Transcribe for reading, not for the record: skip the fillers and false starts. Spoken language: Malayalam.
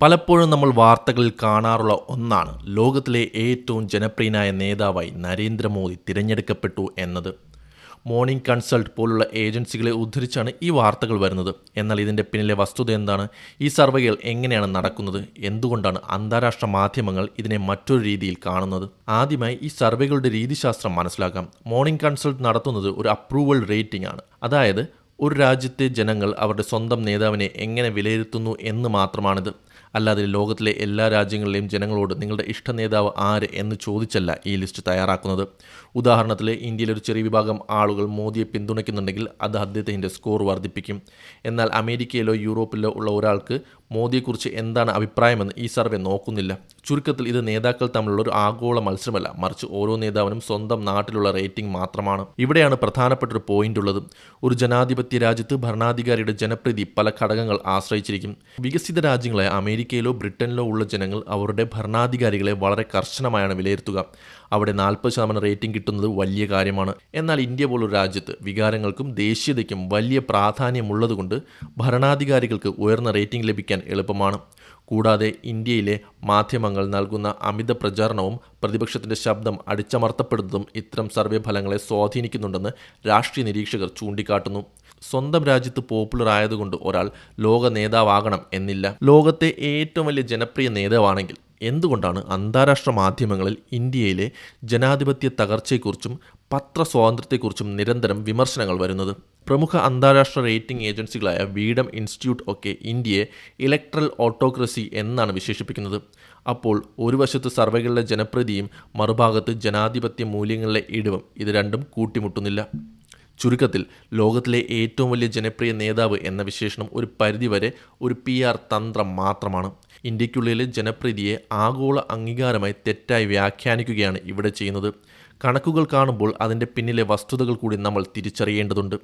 പലപ്പോഴും നമ്മൾ വാർത്തകളിൽ കാണാറുള്ള ഒന്നാണ് ലോകത്തിലെ ഏറ്റവും ജനപ്രിയനായ നേതാവായി നരേന്ദ്രമോദി തിരഞ്ഞെടുക്കപ്പെട്ടു എന്നത്. മോർണിംഗ് കൺസൾട്ട് പോലുള്ള ഏജൻസികളെ ഉദ്ധരിച്ചാണ് ഈ വാർത്തകൾ വരുന്നത്. എന്നാൽ ഇതിൻ്റെ പിന്നിലെ വസ്തുത എന്താണ്? ഈ സർവേകൾ എങ്ങനെയാണ് നടക്കുന്നത്? എന്തുകൊണ്ടാണ് അന്താരാഷ്ട്ര മാധ്യമങ്ങൾ ഇതിനെ മറ്റൊരു രീതിയിൽ കാണുന്നത്? ആദ്യമായി ഈ സർവേകളുടെ രീതിശാസ്ത്രം മനസ്സിലാക്കാം. മോർണിംഗ് കൺസൾട്ട് നടത്തുന്നത് ഒരു അപ്രൂവൽ റേറ്റിംഗ് ആണ്. അതായത് ഒരു രാജ്യത്തെ ജനങ്ങൾ അവരുടെ സ്വന്തം നേതാവിനെ എങ്ങനെ വിലയിരുത്തുന്നു എന്ന് മാത്രമാണിത്. അല്ലാതെ ലോകത്തിലെ എല്ലാ രാജ്യങ്ങളിലെയും ജനങ്ങളോട് നിങ്ങളുടെ ഇഷ്ട നേതാവ് ആര് എന്ന് ചോദിച്ചല്ല ഈ ലിസ്റ്റ് തയ്യാറാക്കുന്നത്. ഉദാഹരണത്തിൽ ഇന്ത്യയിലെ ഒരു ചെറിയ വിഭാഗം ആളുകൾ മോദിയെ പിന്തുണയ്ക്കുന്നുണ്ടെങ്കിൽ അത് അദ്ദേഹത്തിൻ്റെ സ്കോർ വർദ്ധിപ്പിക്കും. എന്നാൽ അമേരിക്കയിലോ യൂറോപ്പിലോ ഉള്ള ഒരാൾക്ക് മോദിയെക്കുറിച്ച് എന്താണ് അഭിപ്രായമെന്ന് ഈ സർവേ നോക്കുന്നില്ല. ചുരുക്കത്തിൽ ഇത് നേതാക്കൾ തമ്മിലുള്ള ഒരു ആഗോള മത്സരമല്ല, മറിച്ച് ഓരോ നേതാവിനും സ്വന്തം നാട്ടിലുള്ള റേറ്റിംഗ് മാത്രമാണ്. ഇവിടെയാണ് പ്രധാനപ്പെട്ട ഒരു പോയിന്റ് ഉള്ളത്. ഒരു ജനാധിപത്യ രാജ്യത്ത് ഭരണാധികാരിയുടെ ജനപ്രീതി പല ഘടകങ്ങൾ ആശ്രയിച്ചിരിക്കും. വികസിത രാജ്യങ്ങളായ അമേരിക്കയിലോ ബ്രിട്ടനിലോ ഉള്ള ജനങ്ങൾ അവരുടെ ഭരണാധികാരികളെ വളരെ കർശനമായാണ് വിലയിരുത്തുക. അവിടെ 40% റേറ്റിംഗ് കിട്ടുന്നത് വലിയ കാര്യമാണ്. എന്നാൽ ഇന്ത്യ പോലൊരു രാജ്യത്ത് വികാരങ്ങൾക്കും ദേശീയതയ്ക്കും വലിയ പ്രാധാന്യമുള്ളതുകൊണ്ട് ഭരണാധികാരികൾക്ക് ഉയർന്ന റേറ്റിംഗ് ലഭിക്കാൻ എളുപ്പമാണ്. കൂടാതെ ഇന്ത്യയിലെ മാധ്യമങ്ങൾ നൽകുന്ന അമിത പ്രചാരണവും പ്രതിപക്ഷത്തിൻ്റെ ശബ്ദം അടിച്ചമർത്തപ്പെടുന്നതും ഇത്തരം സർവേ ഫലങ്ങളെ സ്വാധീനിക്കുന്നുണ്ടെന്ന് രാഷ്ട്രീയ നിരീക്ഷകർ ചൂണ്ടിക്കാട്ടുന്നു. സ്വന്തം രാജ്യത്ത് പോപ്പുലർ ആയതുകൊണ്ട് ഒരാൾ ലോക നേതാവാകണം എന്നില്ല. ലോകത്തെ ഏറ്റവും വലിയ ജനപ്രിയ നേതാവാണെങ്കിൽ എന്തുകൊണ്ടാണ് അന്താരാഷ്ട്ര മാധ്യമങ്ങളിൽ ഇന്ത്യയിലെ ജനാധിപത്യ തകർച്ചയെക്കുറിച്ചും പത്രസ്വാതന്ത്ര്യത്തെക്കുറിച്ചും നിരന്തരം വിമർശനങ്ങൾ വരുന്നത്? പ്രമുഖ അന്താരാഷ്ട്ര റേറ്റിംഗ് ഏജൻസികളായ വീഡം ഇൻസ്റ്റിറ്റ്യൂട്ട് ഒക്കെ ഇന്ത്യയെ ഇലക്ട്രൽ ഓട്ടോക്രസി എന്നാണ് വിശേഷിപ്പിക്കുന്നത്. അപ്പോൾ ഒരു വശത്ത് സർവേകളിലെ ജനപ്രീതിയും മറുഭാഗത്ത് ജനാധിപത്യ മൂല്യങ്ങളിലെ ഇടിവും, ഇത് രണ്ടും കൂട്ടിമുട്ടുന്നില്ല. ചുരുക്കത്തിൽ ലോകത്തിലെ ഏറ്റവും വലിയ ജനപ്രിയ നേതാവ് എന്ന വിശേഷണം ഒരു പരിധിവരെ ഒരു PR തന്ത്രം മാത്രമാണ്. ഇന്ത്യക്കുള്ളിലെ ജനപ്രീതിയെ ആഗോള അംഗീകാരമായി തെറ്റായി വ്യാഖ്യാനിക്കുകയാണ് ഇവിടെ ചെയ്യുന്നത്. കണക്കുകൾ കാണുമ്പോൾ അതിൻ്റെ പിന്നിലെ വസ്തുതകൾ കൂടി നമ്മൾ തിരിച്ചറിയേണ്ടതുണ്ട്.